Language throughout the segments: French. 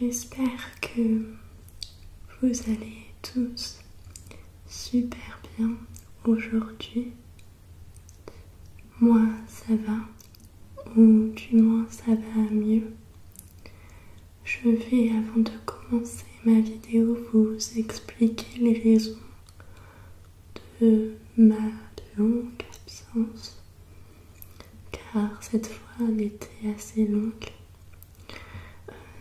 J'espère que vous allez tous super bien aujourd'hui. Moi ça va, ou du moins ça va mieux. Je vais, avant de commencer ma vidéo, vous expliquer les raisons de ma longue absence, car cette fois elle était assez longue.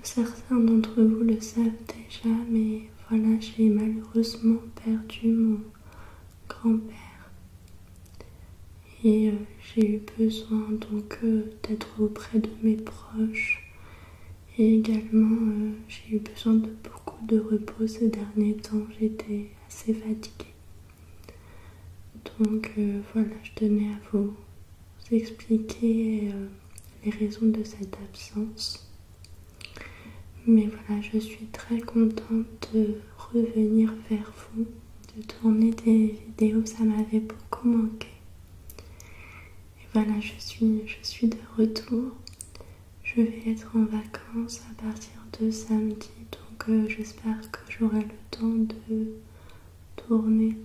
Certains d'entre vous le savent déjà, mais voilà, j'ai malheureusement perdu mon grand-père et j'ai eu besoin donc d'être auprès de mes proches et également j'ai eu besoin de beaucoup de repos ces derniers temps. J'étais assez fatiguée, donc voilà, je tenais à vous expliquer les raisons de cette absence. Mais voilà, je suis très contente de revenir vers vous, de tourner des vidéos, ça m'avait beaucoup manqué. Et voilà, je suis de retour. Je vais être en vacances à partir de samedi, donc j'espère que j'aurai le temps de tourner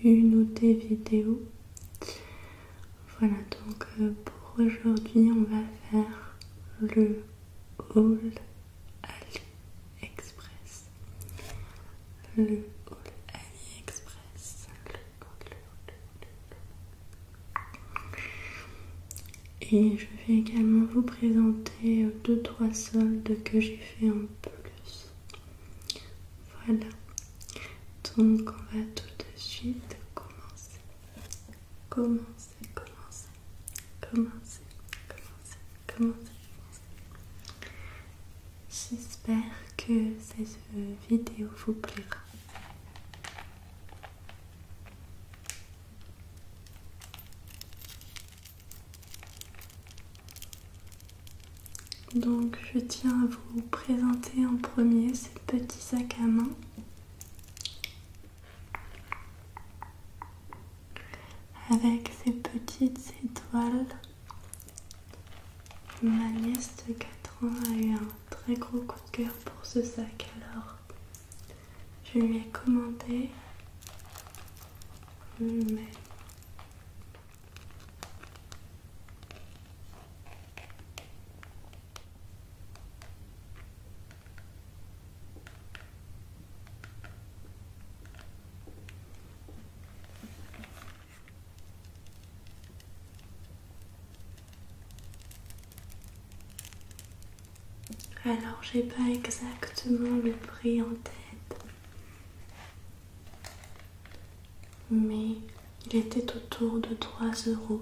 une ou des vidéos. Voilà, donc pour aujourd'hui, on va faire le haul AliExpress. Le haul AliExpress. Et je vais également vous présenter 2-3 soldes que j'ai fait en plus. Voilà. Donc on va tout de suite commencer. J'espère que cette vidéo vous plaira. Donc je tiens à vous présenter en premier ces petits sacs à main avec ces petites étoiles. Ma nièce de 4 ans a eu un très gros coup de cœur pour ce sac, alors je lui ai commandé mais alors j'ai pas exactement le prix en tête, mais il était autour de 3 €.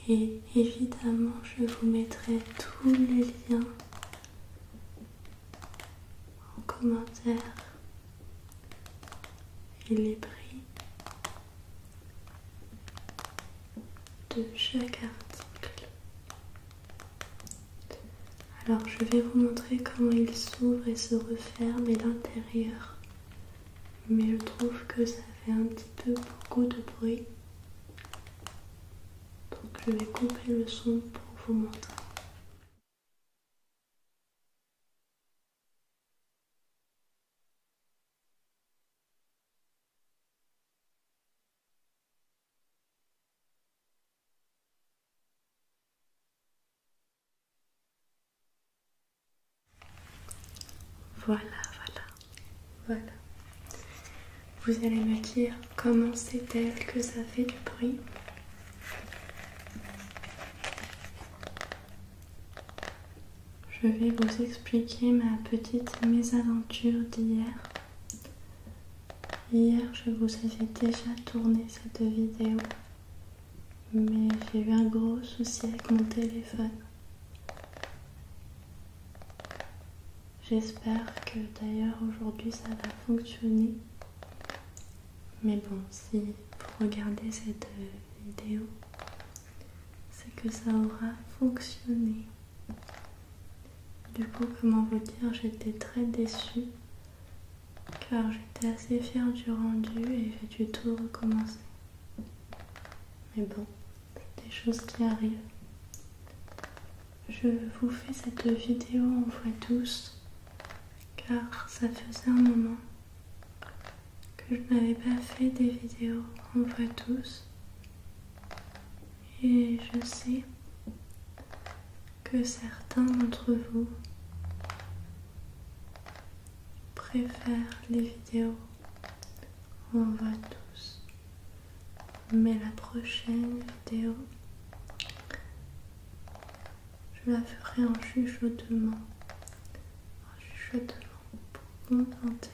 Et évidemment, je vous mettrai tous les liens en commentaire et les prix de chaque article. Alors, je vais vous montrer comment il s'ouvre et se referme et l'intérieur. Mais je trouve que ça fait un petit peu beaucoup de bruit. Donc, je vais couper le son pour vous montrer. Voilà. Vous allez me dire comment c'est-elle que ça fait du bruit. Je vais vous expliquer ma petite mésaventure d'hier. Hier, je vous avais déjà tourné cette vidéo, mais j'ai eu un gros souci avec mon téléphone. J'espère que d'ailleurs aujourd'hui ça va fonctionner. Mais bon, si vous regardez cette vidéo, c'est que ça aura fonctionné. Du coup, comment vous dire, j'étais très déçue car j'étais assez fière du rendu et j'ai dû tout recommencer. Mais bon, c'est des choses qui arrivent. je vous fais cette vidéo en voix douce car ça faisait un moment que je n'avais pas fait des vidéos en voix douce et je sais que certains d'entre vous préfèrent les vidéos en voix douce, mais la prochaine vidéo je la ferai en chuchotement pour contenter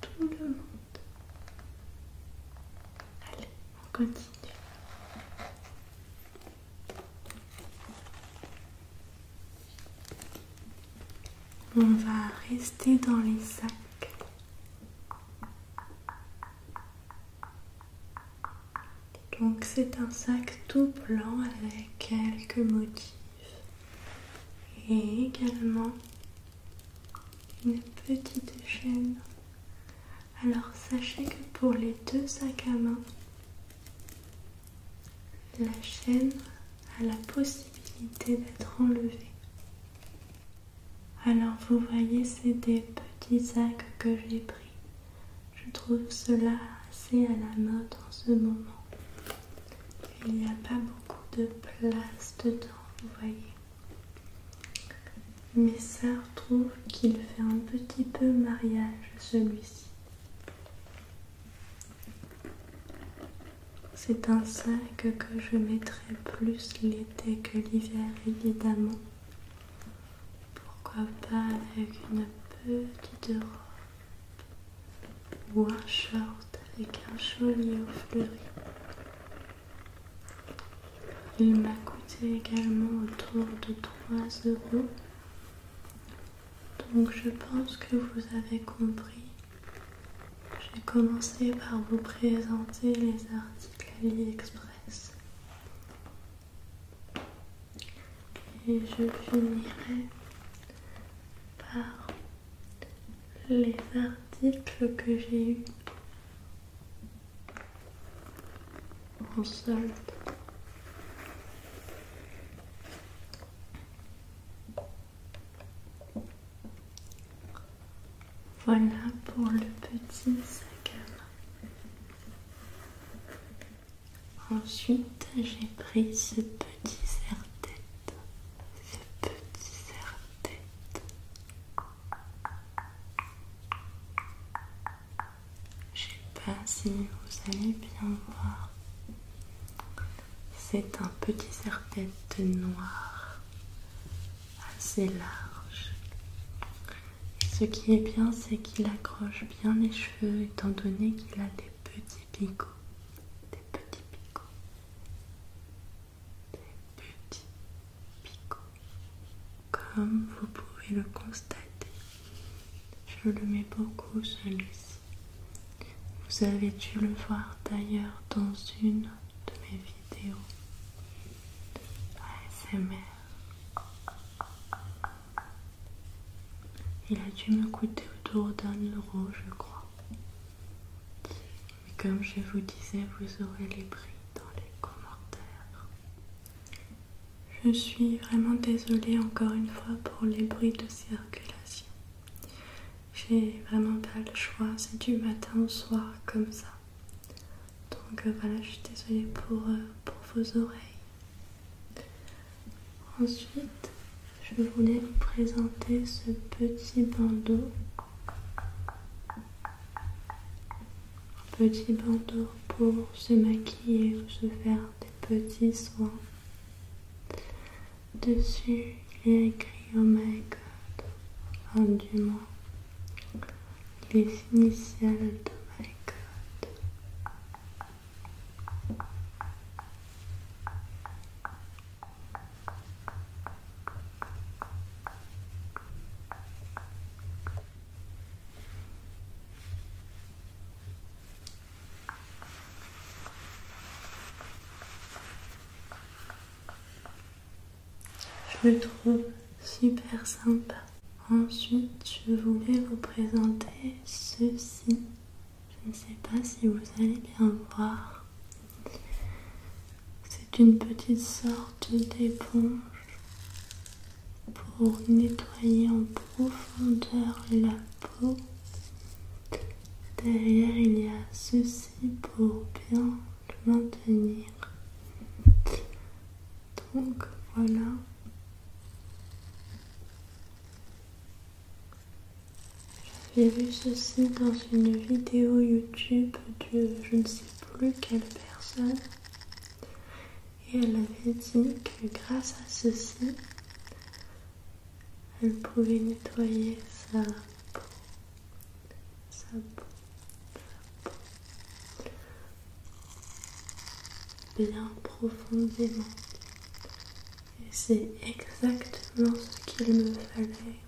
tout le monde. Allez, on continue. On va rester dans les sacs. Donc c'est un sac tout blanc avec quelques motifs et également une petite chaîne. Alors sachez que pour les deux sacs à main, la chaîne a la possibilité d'être enlevée. Alors vous voyez, c'est des petits sacs que j'ai pris. Je trouve cela assez à la mode en ce moment. Il n'y a pas beaucoup de place dedans, vous voyez. Mes sœurs trouvent qu'il fait un petit peu mariage celui-ci. C'est un sac que je mettrai plus l'été que l'hiver évidemment. Pourquoi pas avec une petite robe ou un short avec un joli haut fleuri. Il m'a coûté également autour de 3 €. Donc je pense que vous avez compris. J'ai commencé par vous présenter les articles AliExpress. Et je finirai par les articles que j'ai eus en solde. Voilà pour le petit sac à main. Ensuite, j'ai pris ce petit serre-tête. Je sais pas si vous allez bien voir. C'est un petit serre-tête noir, assez large. Ce qui est bien, c'est qu'il accroche bien les cheveux étant donné qu'il a des petits picots. Comme vous pouvez le constater. Je le mets beaucoup celui-ci. Vous avez dû le voir d'ailleurs dans une de mes vidéos ASMR. Il a dû me coûter autour d'1 €, je crois. Mais comme je vous disais, vous aurez les prix dans les commentaires. Je suis vraiment désolée encore une fois pour les bruits de circulation. J'ai vraiment pas le choix, c'est du matin au soir comme ça. Donc voilà, je suis désolée pour vos oreilles. Ensuite, je voulais vous présenter ce petit bandeau. Un petit bandeau pour se maquiller ou se faire des petits soins. Dessus, il est écrit Oh my God, enfin, du moins les initiales de My God. Je le trouve super sympa. Ensuite, je voulais vous présenter ceci. Je ne sais pas si vous allez bien voir. C'est une petite sorte d'éponge pour nettoyer en profondeur la peau. Derrière, il y a ceci pour bien le maintenir. Donc voilà. J'ai vu ceci dans une vidéo YouTube de je ne sais plus quelle personne. Et elle avait dit que grâce à ceci, elle pouvait nettoyer sa peau, sa peau bien profondément. Et c'est exactement ce qu'il me fallait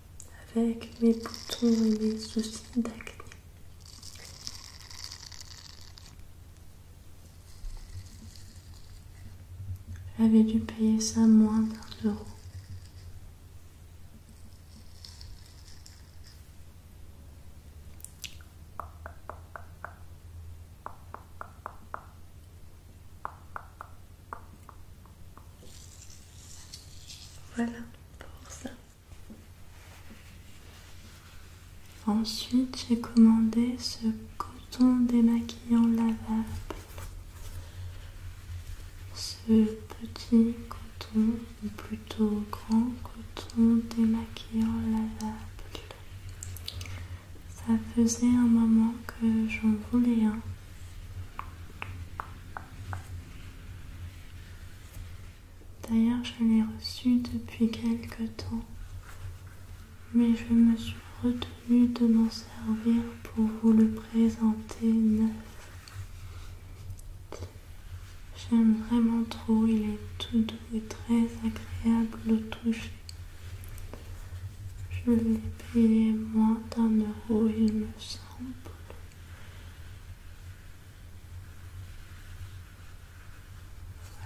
avec mes boutons et mes soucis d'acné. J'avais dû payer ça moins d'1 €. Voilà pour ça. Ensuite, j'ai commandé ce coton démaquillant lavable. Ce petit coton, ou plutôt grand coton démaquillant lavable. Ça faisait un moment que j'en voulais un. D'ailleurs, je l'ai reçu depuis quelque temps, mais je me suis retenue de m'en servir pour vous le présenter neuf. J'aime vraiment trop, il est tout doux et très agréable au toucher. Je l'ai payé moins d'1 €, il me semble.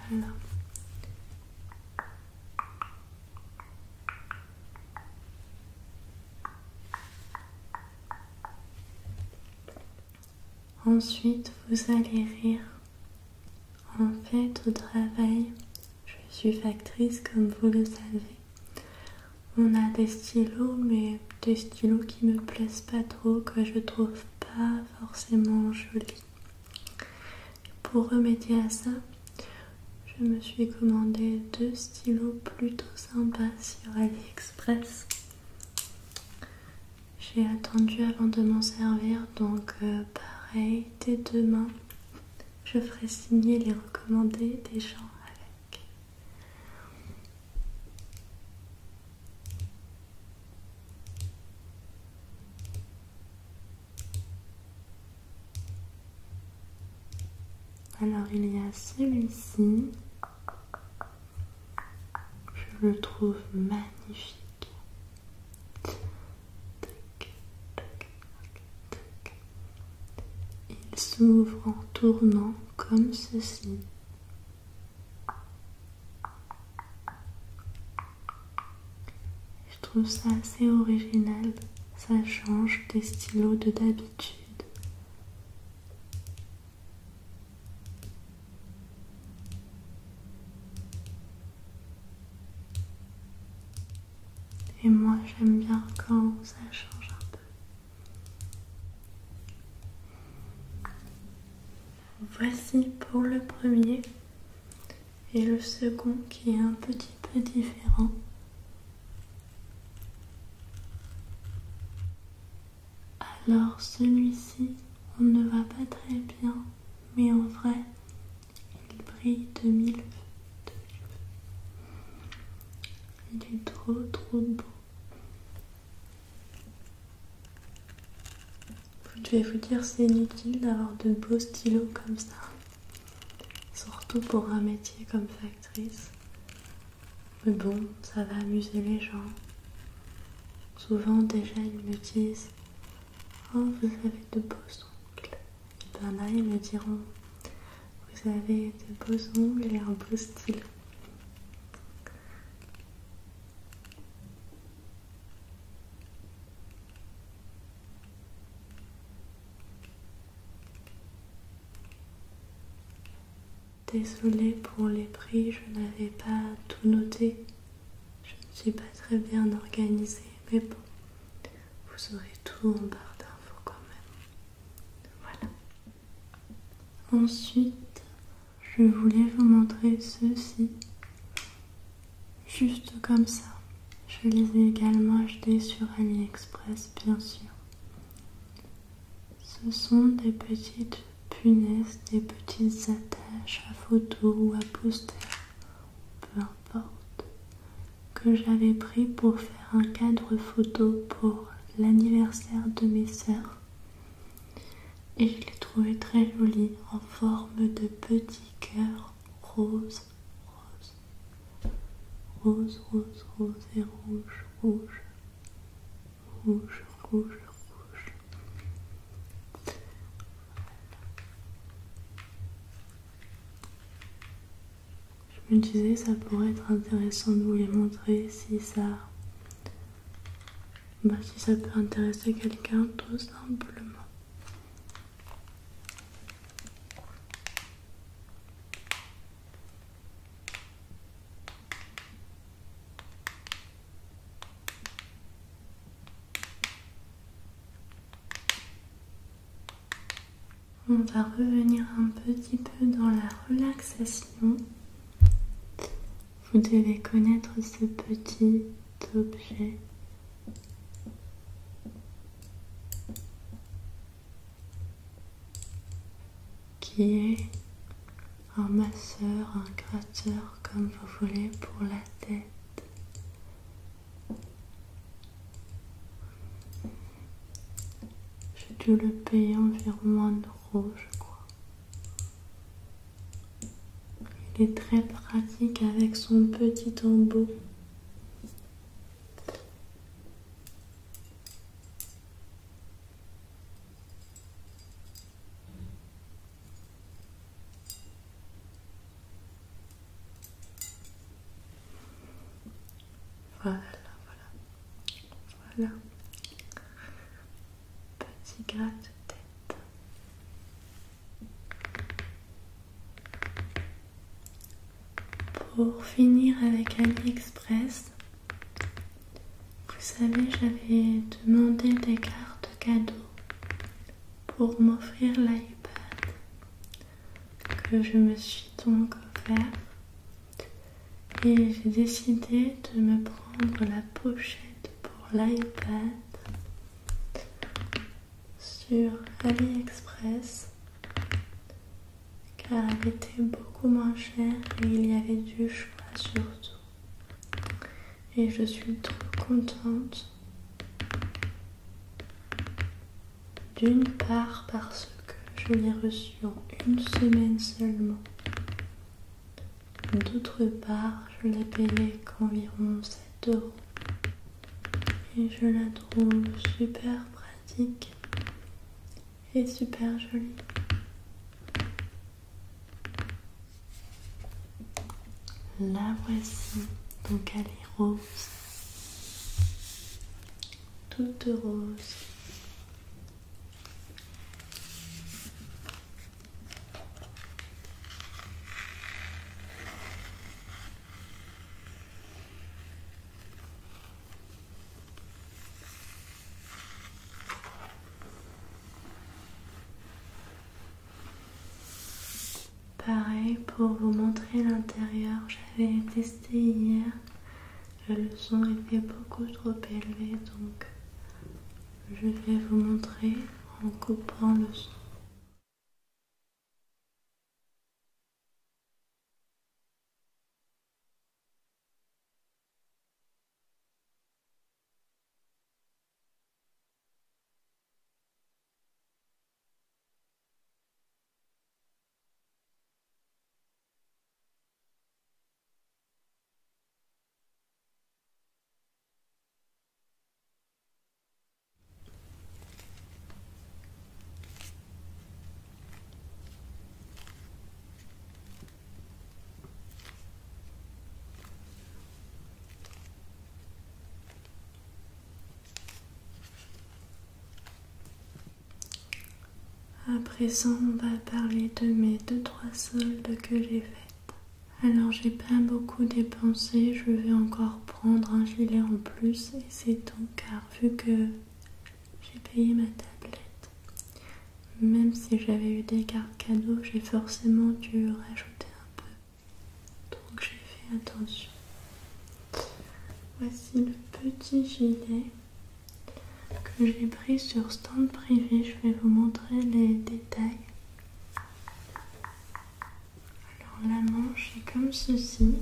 Voilà. Ensuite, vous allez rire. En fait, au travail, je suis factrice comme vous le savez. On a des stylos, mais des stylos qui me plaisent pas trop, que je trouve pas forcément jolis. Pour remédier à ça, je me suis commandé 2 stylos plutôt sympas sur AliExpress. J'ai attendu avant de m'en servir, donc pareil, dès demain, je ferai signer les recommandés des gens avec. Alors il y a celui-ci, je le trouve magnifique. Il s'ouvre en tournant comme ceci. Je trouve ça assez original, ça change des stylos de d'habitude. Et moi j'aime bien quand ça change un peu. Voici pour le premier et le second qui est un petit peu différent. Alors celui-ci, on ne voit pas très bien, mais en vrai, il brille de mille feux. Il est trop beau. Je vais vous dire, c'est inutile d'avoir de beaux stylos comme ça. Surtout pour un métier comme factrice. Mais bon, ça va amuser les gens. Souvent déjà ils me disent « Oh, vous avez de beaux ongles ». Et ben là ils me diront « Vous avez de beaux ongles et un beau stylo ». désolée pour les prix, je n'avais pas tout noté. Je ne suis pas très bien organisée, mais bon, vous aurez tout en barre d'infos quand même. Voilà. Ensuite, je voulais vous montrer ceci, juste comme ça. Je les ai également achetés sur AliExpress, bien sûr. Ce sont des petites punaises, des petites attaches à photos ou à posters, peu importe, que j'avais pris pour faire un cadre photo pour l'anniversaire de mes sœurs. Et je les trouvais très jolies en forme de petits cœurs roses, rose, rose, rose et rouge, rouge, rouge, rouge, rouge. Je me disais ça pourrait être intéressant de vous les montrer si ça peut intéresser quelqu'un tout simplement. On va revenir un petit peu dans la relaxation. Vous devez connaître ce petit objet qui est un masseur, un gratteur, comme vous voulez, pour la tête. J'ai dû le payer environ 1 € je crois. Il est très pratique avec son petit embout. Voilà, voilà. Petit gratte-tête. Pour finir avec AliExpress, vous savez, j'avais demandé des cartes cadeaux pour m'offrir l'iPad que je me suis donc offert. Et j'ai décidé de me prendre la pochette pour l'iPad sur AliExpress car elle était beaucoup moins chère et il y avait du choix surtout. Et je suis trop contente, d'une part parce que je l'ai reçue en 1 semaine seulement, d'autre part je l'ai payée qu'environ 7 €. Et je la trouve super pratique et super jolie. La voici, donc elle est rose, toute rose. Pareil, pour vous montrer l'intérieur, j'avais testé hier, le son était beaucoup trop élevé, donc je vais vous montrer en coupant le son. à présent, on va parler de mes 2-3 soldes que j'ai faites. Alors, j'ai pas beaucoup dépensé, je vais encore prendre un gilet en plus et c'est tout, car vu que j'ai payé ma tablette, même si j'avais eu des cartes cadeaux, j'ai forcément dû rajouter un peu. Donc, j'ai fait attention. Voici le petit gilet que j'ai pris sur stand privé. Je vais vous montrer les détails. Alors la manche est comme ceci.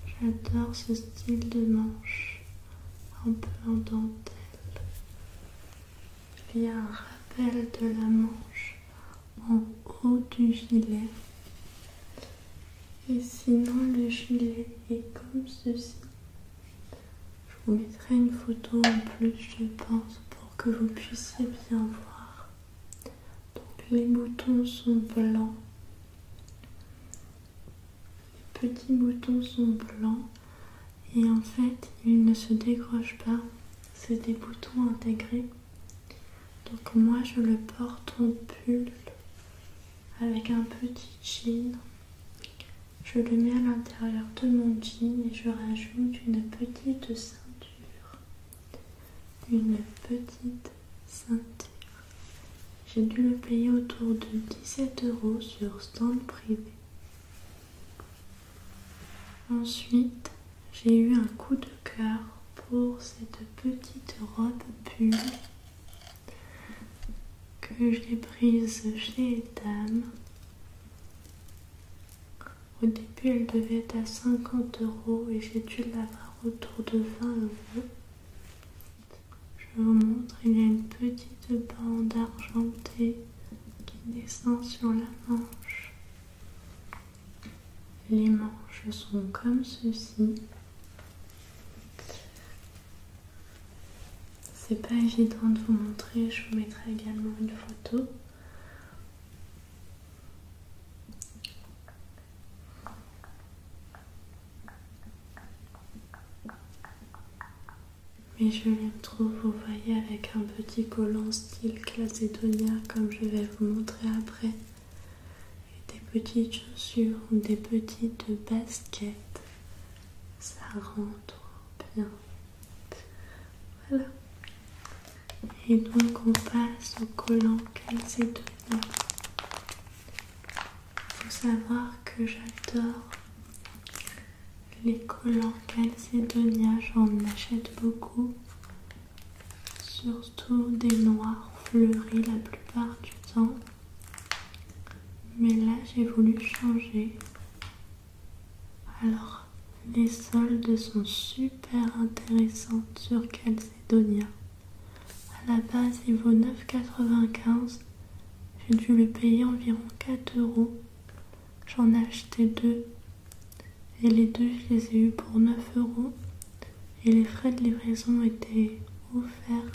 J'adore ce style de manche, un peu en dentelle. Il y a un rappel de la manche en haut du gilet. Et sinon le gilet est comme ceci. Je vous mettrai une photo en plus, je pense, pour que vous puissiez bien voir. Donc les boutons sont blancs. Les petits boutons sont blancs. Et en fait, ils ne se décrochent pas. C'est des boutons intégrés. Donc moi, je le porte en pull avec un petit jean. Je le mets à l'intérieur de mon jean et je rajoute une petite ceinture. Une petite ceinture. J'ai dû le payer autour de 17 € sur stand privé. Ensuite, j'ai eu un coup de cœur pour cette petite robe pull que j'ai prise chez Etam. Au début, elle devait être à 50 € et j'ai dû l'avoir autour de 20 €. Je vous montre, il y a une petite bande argentée qui descend sur la manche. Les manches sont comme ceci. C'est pas évident de vous montrer, je vous mettrai également une photo. Mais je l'aime trop, vous voyez, avec un petit collant style Calzedonia comme je vais vous montrer après. Et des petites chaussures ou des petites baskets. Ça rend trop bien. Voilà. Et donc on passe au collant Calzedonia. Il faut savoir que j'adore les collants Calzedonia, j'en achète beaucoup, surtout des noirs fleuris la plupart du temps. Mais là j'ai voulu changer. Alors les soldes sont super intéressantes sur Calzedonia. À la base il vaut 9,95 €. J'ai dû le payer environ 4 €. J'en ai acheté 2. Et les deux, je les ai eus pour 9 €. Et les frais de livraison étaient offerts.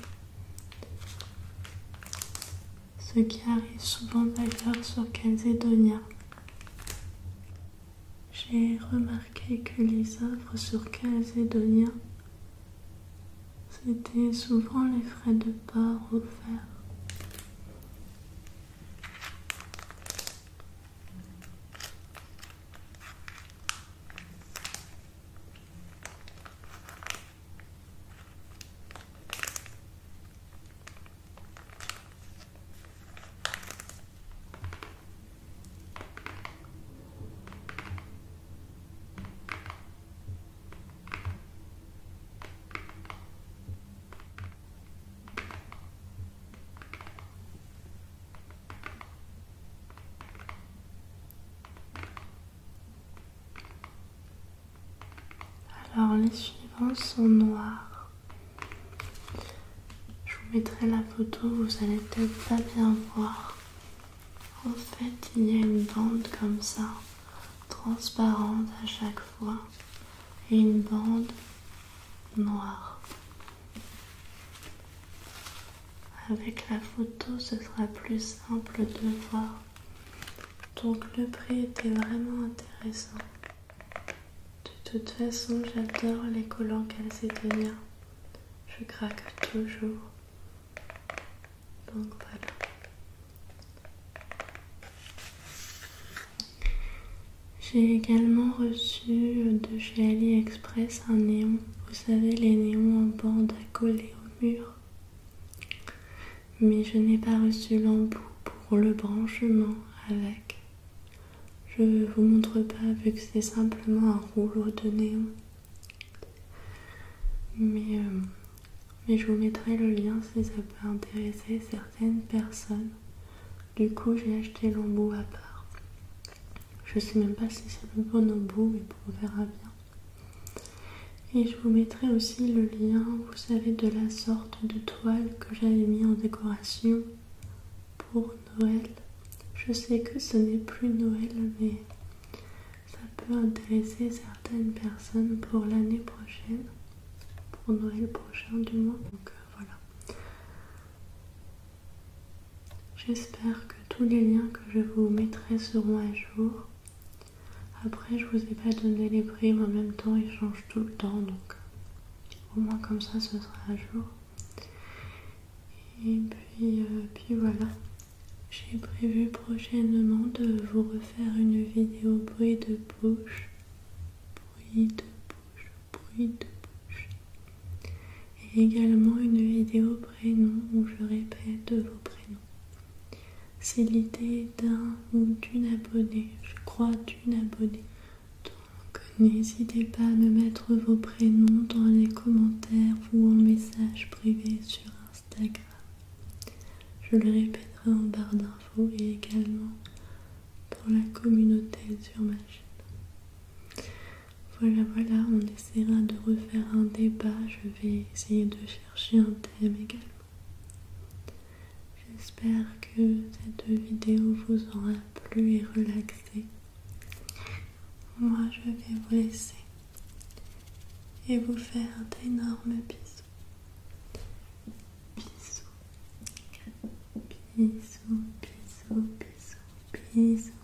Ce qui arrive souvent d'ailleurs sur Calzedonia. J'ai remarqué que les offres sur Calzedonia, c'était souvent les frais de port offerts. Alors les suivants sont noirs. Je vous mettrai la photo, vous allez peut-être pas bien voir. En fait, il y a une bande comme ça, transparente à chaque fois, et une bande noire. Avec la photo, ce sera plus simple de voir. Donc le prix était vraiment intéressant. De toute façon, j'adore les collants Calzedonia. Je craque toujours. Donc voilà. J'ai également reçu de chez AliExpress un néon. Vous savez, les néons en bande accolés au mur. Mais je n'ai pas reçu l'embout pour le branchement avec. Je ne vous montre pas vu que c'est simplement un rouleau de néon. Mais je vous mettrai le lien si ça peut intéresser certaines personnes. Du coup, j'ai acheté l'embout à part. Je sais même pas si c'est le bon embout, mais bon, on verra bien. Et je vous mettrai aussi le lien, vous savez, de la sorte de toile que j'avais mis en décoration pour Noël. Je sais que ce n'est plus Noël, mais ça peut intéresser certaines personnes pour l'année prochaine. Pour Noël prochain du moins. Donc voilà. J'espère que tous les liens que je vous mettrai seront à jour. Après, je vous ai pas donné les prix, mais en même temps, ils changent tout le temps, donc au moins comme ça, ce sera à jour. Et puis voilà. J'ai prévu prochainement de vous refaire une vidéo bruit de bouche, bruit de bouche, bruit de bouche. Et également une vidéo prénom où je répète vos prénoms. C'est l'idée d'un ou d'une abonnée, je crois d'une abonnée. Donc n'hésitez pas à me mettre vos prénoms dans les commentaires ou en message privé sur Instagram. Je le répéterai en barre d'infos et également pour la communauté sur ma chaîne. Voilà, on essaiera de refaire un débat. Je vais essayer de chercher un thème également. J'espère que cette vidéo vous aura plu et relaxé. Moi, je vais vous laisser et vous faire d'énormes bisous. Bisous, bisous, bisous, bisous, bisous.